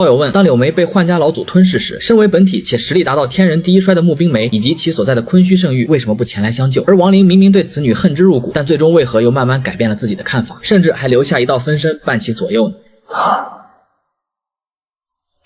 道友问，当柳梅被幻家老祖吞噬时，身为本体且实力达到天人第一衰的穆冰梅以及其所在的坤虚圣域为什么不前来相救？而亡灵明明对此女恨之入骨，但最终为何又慢慢改变了自己的看法，甚至还留下一道分身伴其左右呢？她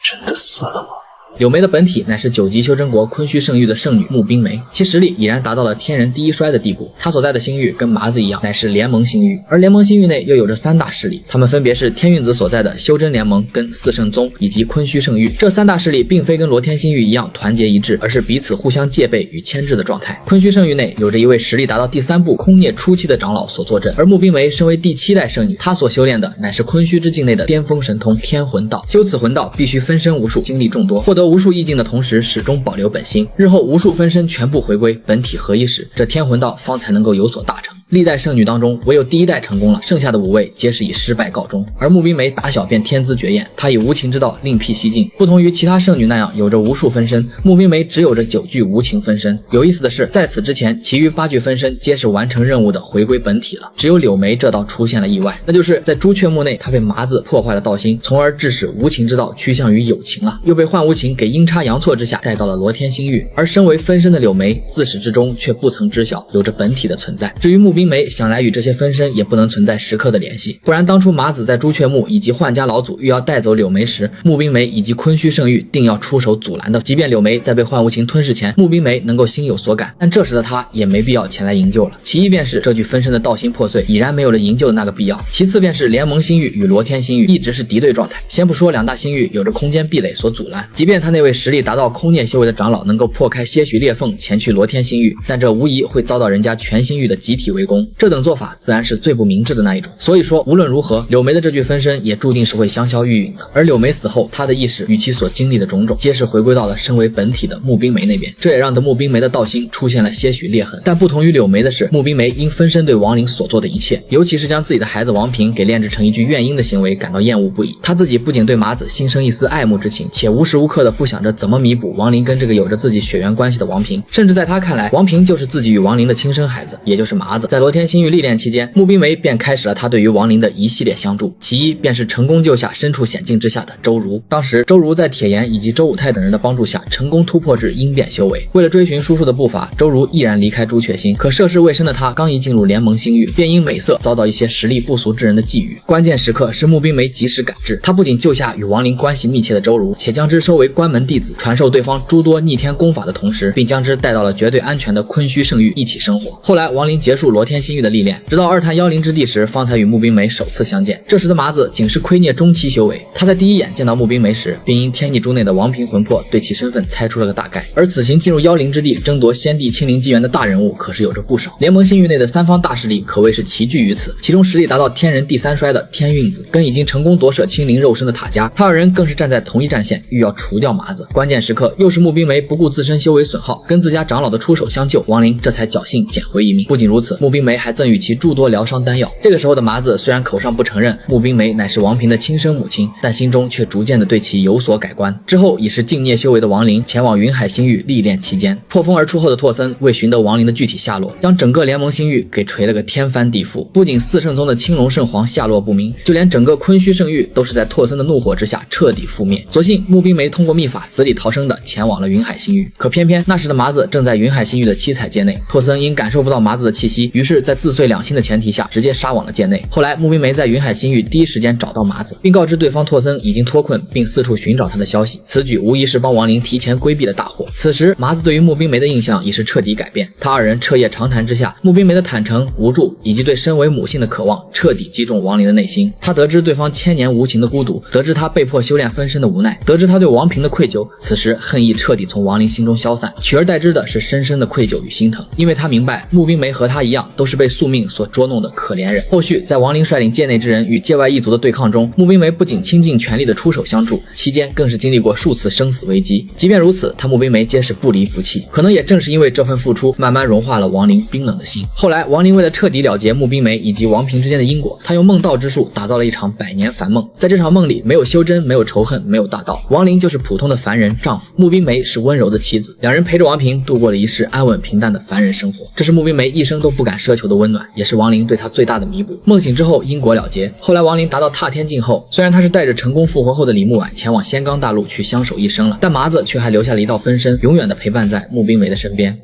真的死了吗？柳梅的本体乃是9级修真国坤虚圣域的圣女穆冰梅，其实力已然达到了天人第一衰的地步。她所在的星域跟麻子一样，乃是联盟星域，而联盟星域内又有着3大势力，他们分别是天运子所在的修真联盟、跟四圣宗以及坤虚圣域。这3大势力并非跟罗天星域一样团结一致，而是彼此互相戒备与牵制的状态。坤虚圣域内有着一位实力达到第3部空孽初期的长老所坐镇，而穆冰梅身为第7代圣女，她所修炼的乃是坤虚之境内的巅峰神通天魂道。修此魂道必须分身无数，经历众多，获得无数意境的同时始终保留本心，日后无数分身全部回归本体合一时，这天魂道方才能够有所大成。历代圣女当中唯有第1代成功了，剩下的5位皆是以失败告终。而穆冰梅打小便天资绝艳，她以无情之道另辟蹊径，不同于其他圣女那样有着无数分身，穆冰梅只有着9具无情分身。有意思的是，在此之前其余8具分身皆是完成任务的回归本体了，只有柳梅这道出现了意外，那就是在朱雀墓内她被麻子破坏了道心，从而致使无情之道趋向于有情了，又被幻无情给阴差阳错之下带到了罗天星域。而身为分身的柳梅自始至终却不曾知晓有着本体的存在。至于穆冰梅想来与这些分身也不能存在时刻的联系，不然当初麻子在朱雀墓以及幻家老祖欲要带走柳梅时，穆冰梅以及坤虚圣域定要出手阻拦的。即便柳梅在被幻无情吞噬前，穆冰梅能够心有所感，但这时的她也没必要前来营救了。其一便是这具分身的道心破碎，已然没有了营救的那个必要；其次便是联盟星域与罗天星域一直是敌对状态。先不说2大星域有着空间壁垒所阻拦，即便他那位实力达到空孽修为的长老能够破开些许裂缝前去罗天星域，但这无疑会遭到人家全星域的集体围攻，这等做法自然是最不明智的那一种。所以说无论如何，柳梅的这具分身也注定是会香消玉殒的。而柳梅死后，她的意识与其所经历的种种皆是回归到了身为本体的穆冰梅那边，这也让得穆冰梅的道心出现了些许裂痕。但不同于柳梅的是，穆冰梅因分身对亡灵所做的一切，尤其是将自己的孩子王平给炼制成一具怨婴的行为感到厌恶不已。她自己不仅对麻子心生一丝爱慕之情，且无时无刻的不想着怎么弥补亡灵跟这个有着自己血缘关系的王平，甚至在她看来，王平就是自己与亡灵的亲生孩子，也就是麻子。在罗天星域历练期间，穆冰梅便开始了她对于亡灵的一系列相助，其一便是成功救下身处险境之下的周如。当时周如在铁岩以及周武泰等人的帮助下，成功突破至鹰变修为。为了追寻叔叔的步伐，周如毅然离开朱雀星，可涉世未深的他刚一进入联盟星域，便因美色遭到一些实力不俗之人的觊觎。关键时刻是穆冰梅及时赶至，他不仅救下与亡灵关系密切的周如，且将之收为关门弟子，传授对方诸多逆天功法的同时，并将之带到了绝对安全的坤虚圣域一起生活。后来亡灵结束罗天星域的历练，直到2探妖灵之地时，方才与穆冰梅首次相见。这时的麻子仅是亏孽中期修为，他在第一眼见到穆冰梅时，便因天逆珠内的王平魂魄对其身份猜出了个大概。而此行进入妖灵之地争夺先帝亲临机缘的大人物可是有着不少，联盟星域内的3方大势力可谓是齐聚于此，其中实力达到天人第3衰的天运子跟已经成功夺舍亲临肉身的塔家，他2人更是站在同一战线，欲要除掉麻子。关键时刻又是穆冰梅不顾自身修为损耗，跟自家长老的出手相救，亡灵这才侥幸捡回一命。不仅如此，穆冰梅还赠予其诸多疗伤丹药。这个时候的麻子虽然口上不承认穆冰梅乃是王平的亲生母亲，但心中却逐渐的对其有所改观。之后已是境孽修为的亡灵前往云海星域历练期间，破风而出后的拓森为寻得亡灵的具体下落，将整个联盟星域给锤了个天翻地覆。不仅四圣宗的青龙圣皇下落不明，就连整个坤虚圣域都是在拓森的怒火之下彻底覆灭。所幸穆冰梅通过秘法死里逃生的前往了云海星域，可偏偏那时的麻子正在云海星域的七彩界内，拓森因感受不到麻子的气息，于是在自碎两心的前提下直接杀往了界内。后来穆冰梅在云海星域第一时间找到麻子，并告知对方拓森已经脱困并四处寻找他的消息，此举无疑是帮亡灵提前规避了大祸。此时麻子对于穆冰梅的印象已是彻底改变，他2人彻夜长谈之下，穆冰梅的坦诚无助以及对身为母性的渴望彻底击中亡灵的内心。他得知对方千年无情的孤独，得知他被迫修炼分身的无奈，得知他对王平的愧疚，此时恨意彻底从亡灵心中消散，取而代之的是深深的愧疚与心疼，因为他明白穆冰梅和他一样都是被宿命所捉弄的可怜人。后续在亡灵率领界内之人与界外一族的对抗中，穆冰梅不仅倾尽全力的出手相助，期间更是经历过数次生死危机，即便如此，他穆冰梅皆是不离不弃。可能也正是因为这份付出，慢慢融化了亡灵冰冷的心。后来亡灵为了彻底了结穆冰梅以及王平之间的因果，他用梦道之术打造了一场100年凡梦。在这场梦里，没有修真，没有仇恨，没有大道，亡灵就是普通的凡人丈夫，穆冰梅是温柔的妻子，2人陪着王平度过了一世安稳平淡的凡人生活。这是穆冰梅一生都不敢奢求的温暖，也是亡灵对他最大的弥补。梦醒之后因果了结，后来亡灵达到踏天境后，虽然他是带着成功复活后的李木婉前往仙冈大陆去相守一生了，但麻子却还留下了一道分身，永远的陪伴在穆冰梅的身边。